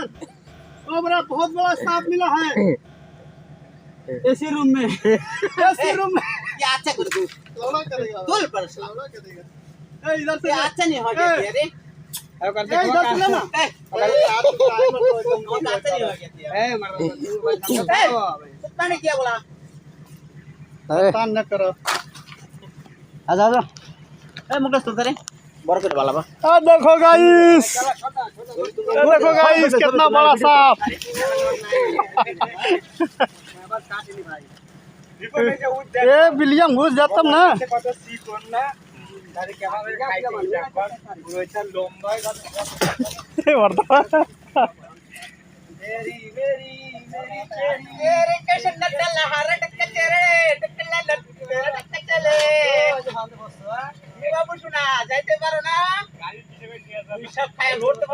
ओ बड़ा बहुत बड़ा सांप मिला है एसी रूम में एसी रूम में। ये अच्छा कर दो लौड़ा करेगा तोल पर लौड़ा करेगा। ए इधर से ये अच्छा नहीं हो गया अरे ए इधर से लेना अरे यार तू काहे मत एकदम वो अच्छा नहीं हो गया ए मर कुत्ता ने क्या बोला तान न करो। आजा आजा ए मुकेश तो करे बरकत वाला बा आ देखो गाइस कितना बड़ा सांप। ए विलियम घुस जातम ना तेरे कैसे नटला हरट कचरे टकला लट चले मी बाबू सुना जायते पारो ना गाड़ी सब खाए लोड तो